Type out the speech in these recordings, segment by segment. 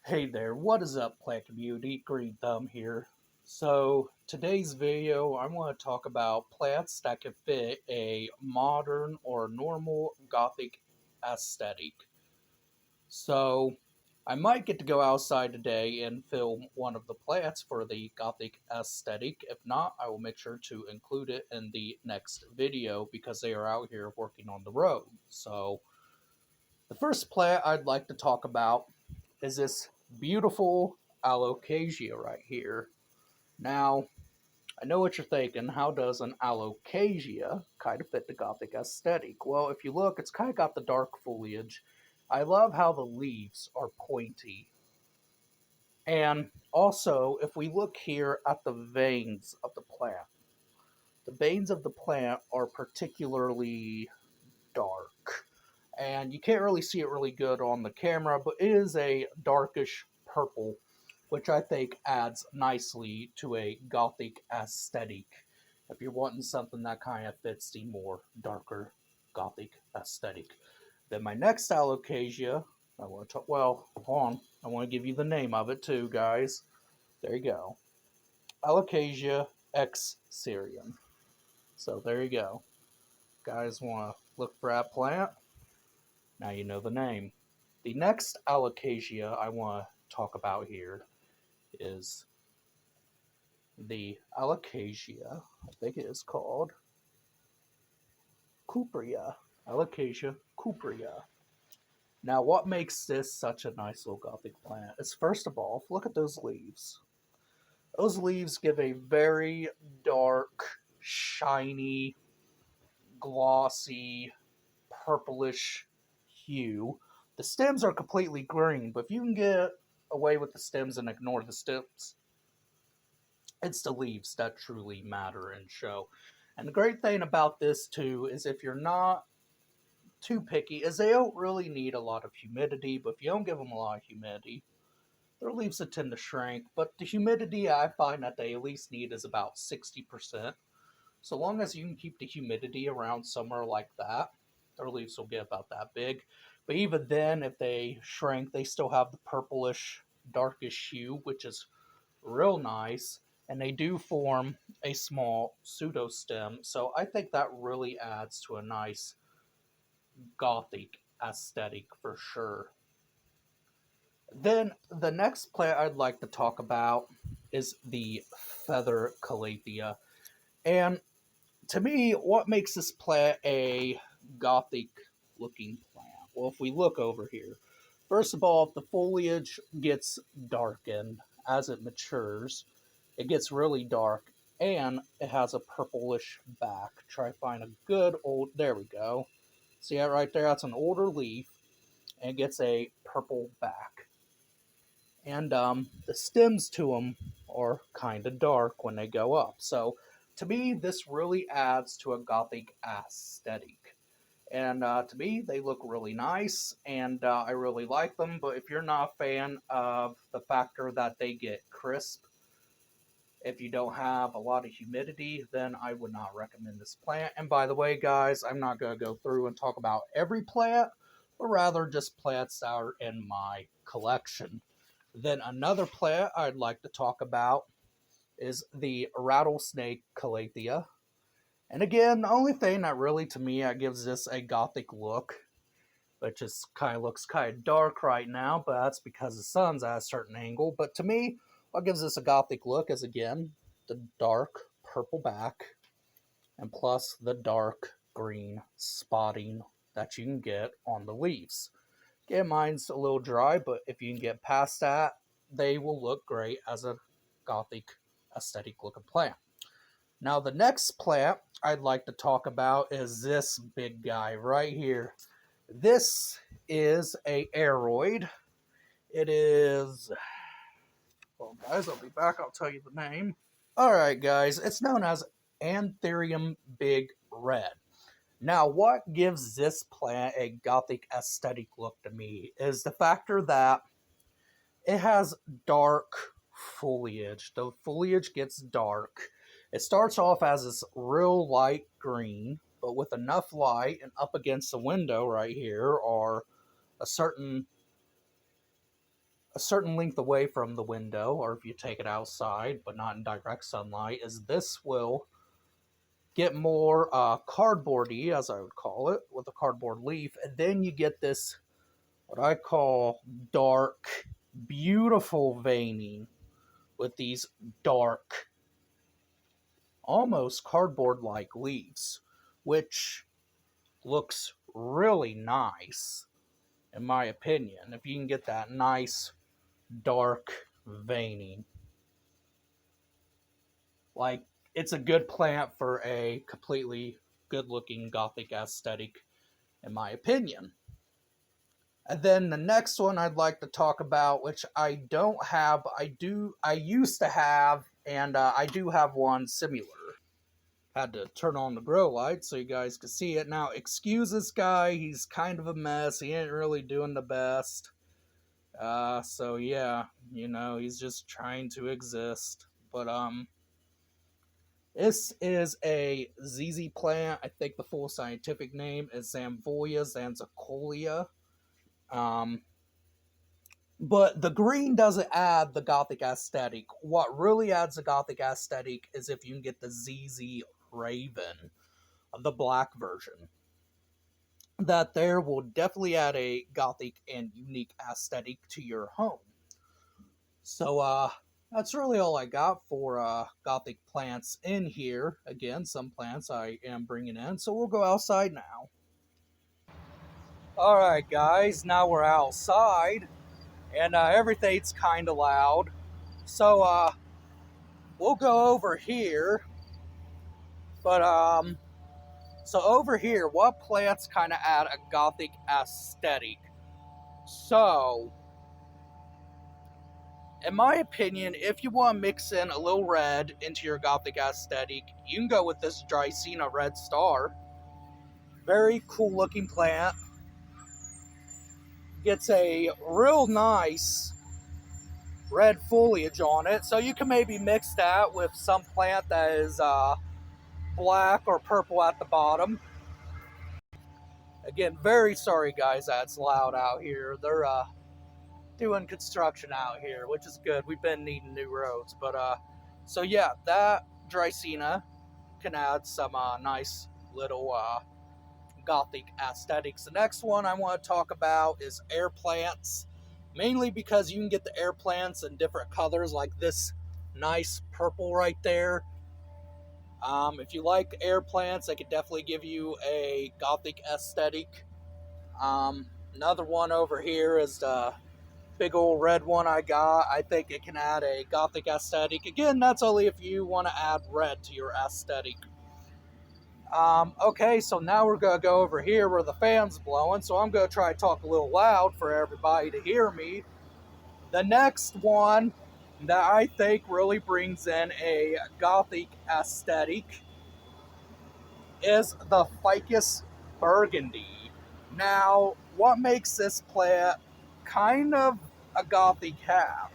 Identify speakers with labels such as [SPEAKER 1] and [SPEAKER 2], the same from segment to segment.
[SPEAKER 1] Hey there, what is up, plant community? Green Thumb here. So, today's video, I want to talk about plants that can fit a modern or normal Gothic aesthetic. So, I might get to go outside today and film one of the plants for the Gothic aesthetic. If not, I will make sure to include it in the next video because they are out here working on the road. So, the first plant I'd like to talk about is this beautiful alocasia right here. Now, I know what you're thinking. How does an alocasia kind of fit the Gothic aesthetic? Well, if you look, it's kind of got the dark foliage. I love how the leaves are pointy. And also, if we look here at the veins of the veins of the plant are particularly dark. And you can't really see it really good on the camera, but it is a darkish purple, which I think adds nicely to a gothic aesthetic. If you're wanting something that kind of fits the more darker gothic aesthetic. Then my next alocasia, I want to talk, well, hold on, I want to give you the name of it too, guys. There you go. Alocasia X Syrian. So there you go. Guys want to look for that plant? Now you know the name. The next alocasia I want to talk about here is the alocasia, I think it is called cuprea. Alocasia cuprea. Now, what makes this such a nice little gothic plant is, first of all, look at those leaves. Those leaves give a very dark, shiny, glossy, purplish hue. The stems are completely green, but if you can get away with the stems and ignore the stems, it's the leaves that truly matter and show. And the great thing about this too is if you're not too picky, is they don't really need a lot of humidity, but if you don't give them a lot of humidity, their leaves will tend to shrink. But the humidity I find that they at least need is about 60%. So long as you can keep the humidity around somewhere like that, their leaves will get about that big. But even then, if they shrink, they still have the purplish, darkish hue, which is real nice. And they do form a small pseudostem. So I think that really adds to a nice gothic aesthetic for sure. Then the next plant I'd like to talk about is the feather calathea. And to me, what makes this plant a gothic looking plant? Well, if we look over here, first of all, if the foliage gets darkened as it matures, it gets really dark and it has a purplish back. Try to find a good old, there we go. See that right there? That's an older leaf and it gets a purple back. And the stems to them are kind of dark when they go up. So to me, this really adds to a gothic aesthetic. And to me, they look really nice, and I really like them. But if you're not a fan of the factor that they get crisp, if you don't have a lot of humidity, then I would not recommend this plant. And by the way, guys, I'm not going to go through and talk about every plant, but rather just plants that are in my collection. Then another plant I'd like to talk about is the rattlesnake calathea. And again, the only thing that really to me that gives this a gothic look, which is kind of looks kind of dark right now, but that's because the sun's at a certain angle. But to me, what gives this a gothic look is again the dark purple back and plus the dark green spotting that you can get on the leaves. Again, mine's a little dry, but if you can get past that, they will look great as a gothic aesthetic looking plant. Now, the next plant I'd like to talk about is this big guy right here. This is a aroid. It is, well, guys, I'll be back. I'll tell you the name. All right, guys, it's known as Anthurium Big Red. Now, what gives this plant a gothic aesthetic look to me is the factor that it has dark foliage. The foliage gets dark. It starts off as this real light green, but with enough light and up against the window right here are a certain a certain length away from the window, or if you take it outside but not in direct sunlight, is this will get more cardboardy, as I would call it, with a cardboard leaf, and then you get this what I call dark, beautiful veining with these dark, almost cardboard-like leaves, which looks really nice, in my opinion. If you can get that nice, dark veining, like it's a good plant for a completely good-looking Gothic aesthetic, in my opinion. And then the next one I'd like to talk about, which I don't have, I used to have, and I do have one similar. Had to turn on the grow light so you guys could see it. Now, excuse this guy, he's kind of a mess, he ain't really doing the best. So yeah, he's just trying to exist. But, this is a ZZ plant. I think the full scientific name is Zamvoya zanzicolia. But the green doesn't add the Gothic aesthetic. What really adds the Gothic aesthetic is if you can get the ZZ Raven, the black version. That there will definitely add a Gothic and unique aesthetic to your home. So, that's really all I got for Gothic plants in here. Again, some plants I am bringing in, so we'll go outside now. Alright guys, now we're outside, and everything's kind of loud. So, we'll go over here, but, so over here, what plants kind of add a Gothic aesthetic? So, in my opinion, if you want to mix in a little red into your Gothic aesthetic, you can go with this Dracena Red Star. Very cool looking plant. Gets a real nice red foliage on it, so you can maybe mix that with some plant that is black or purple at the bottom. Again, very sorry guys that's loud out here. They're doing construction out here, which is good. We've been needing new roads, but so yeah, that Dracena can add some nice little Gothic aesthetics. The next one I want to talk about is air plants, mainly because you can get the air plants in different colors, like this nice purple right there. If you like air plants, they could definitely give you a Gothic aesthetic. Another one over here is the big old red one I got. I think it can add a Gothic aesthetic. Again, that's only if you want to add red to your aesthetic. Okay, so now we're going to go over here where the fan's blowing, so I'm going to try to talk a little loud for everybody to hear me. The next one that I think really brings in a Gothic aesthetic is the Ficus burgundy. Now, what makes this plant kind of a Gothic have?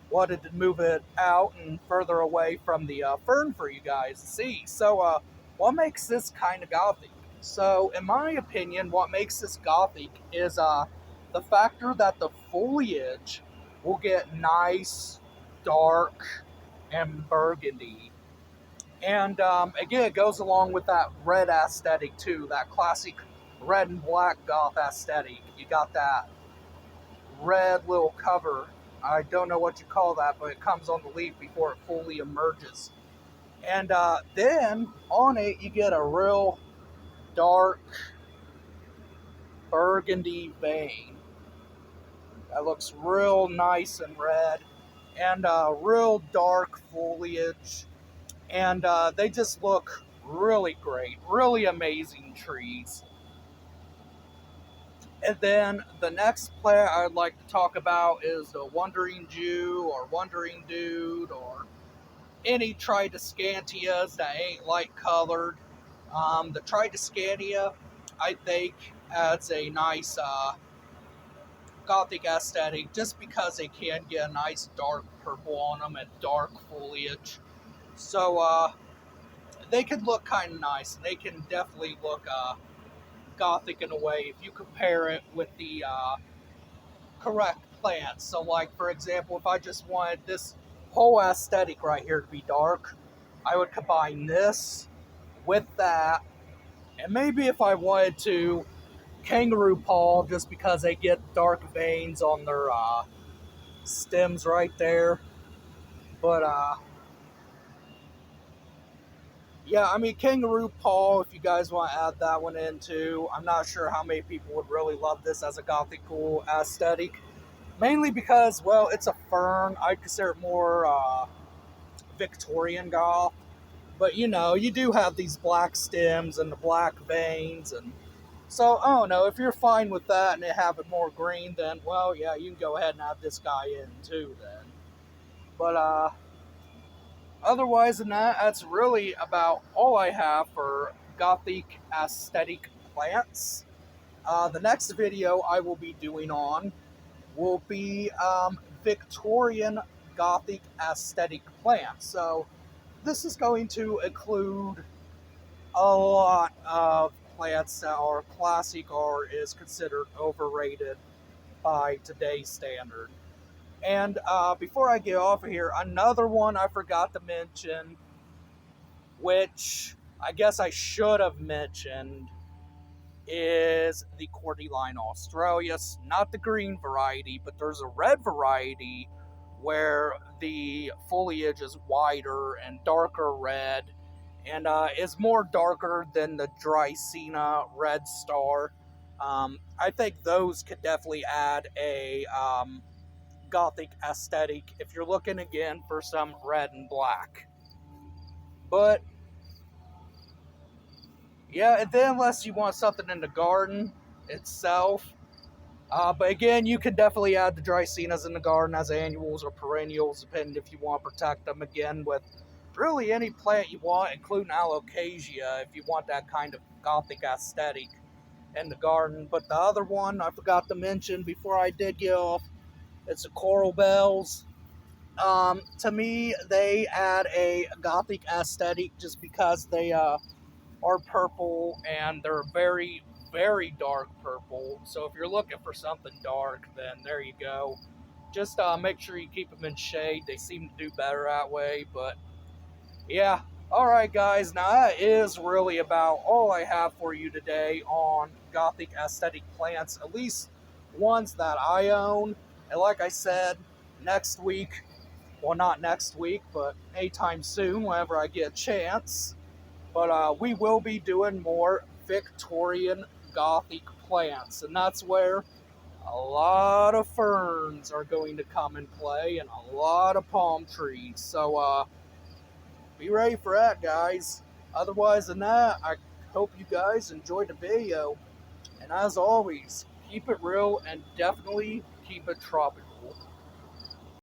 [SPEAKER 1] Wanted to move it out and further away from the fern for you guys to see. So, what makes this kind of Gothic? So, in my opinion, what makes this Gothic is the factor that the foliage will get nice, dark, and burgundy. And again, it goes along with that red aesthetic too, that classic red and black goth aesthetic. You got that red little cover. I don't know what you call that, but it comes on the leaf before it fully emerges. And then on it, you get a real dark burgundy vein that looks real nice and red, and real dark foliage. And they just look really great, really amazing trees. And then the next plant I'd like to talk about is the Wandering Jew or Wandering Dude or any Tridescantias that ain't light colored. The Tridescantia, I think, adds a nice Gothic aesthetic just because they can get a nice dark purple on them and dark foliage. So, they can look kind of nice, and they can definitely look Gothic in a way if you compare it with the correct plants. So, like, for example, if I just wanted this whole aesthetic right here to be dark, I would combine this with that. And maybe if I wanted to, kangaroo paw, just because they get dark veins on their stems right there. But, yeah, I mean, kangaroo paw, if you guys want to add that one in too. I'm not sure how many people would really love this as a gothic cool aesthetic. Mainly because, well, it's a fern. I consider it more Victorian goth. But, you know, you do have these black stems and the black veins. And so, I don't know. If you're fine with that and it having more green, then, well, yeah, you can go ahead and add this guy in too then. But, otherwise than that, that's really about all I have for gothic aesthetic plants. The next video I will be doing on will be Victorian Gothic aesthetic plants. So this is going to include a lot of plants that are classic or is considered overrated by today's standard. And before I get off of here, another one I forgot to mention, which I guess I should have mentioned, is the Cordyline australis. Not the green variety, but there's a red variety where the foliage is wider and darker red and is more darker than the Dracena red star. I think those could definitely add a gothic aesthetic if you're looking again for some red and black. But yeah, and then unless you want something in the garden itself. But again, you can definitely add the Dracenas in the garden as annuals or perennials, depending if you want to protect them again with really any plant you want, including alocasia, if you want that kind of gothic aesthetic in the garden. But the other one I forgot to mention before I did get off, it's the coral bells. To me, they add a gothic aesthetic just because they are purple and they're very, very dark purple. So if you're looking for something dark, then there you go. Just make sure you keep them in shade. They seem to do better that way. But yeah, all right, guys. Now that is really about all I have for you today on gothic aesthetic plants, at least ones that I own. And like I said, next week, well, not next week, but anytime soon, whenever I get a chance. But we will be doing more Victorian Gothic plants, and that's where a lot of ferns are going to come and play, and a lot of palm trees. So be ready for that, guys. Otherwise than that, I hope you guys enjoyed the video. And as always, keep it real and definitely keep it tropical.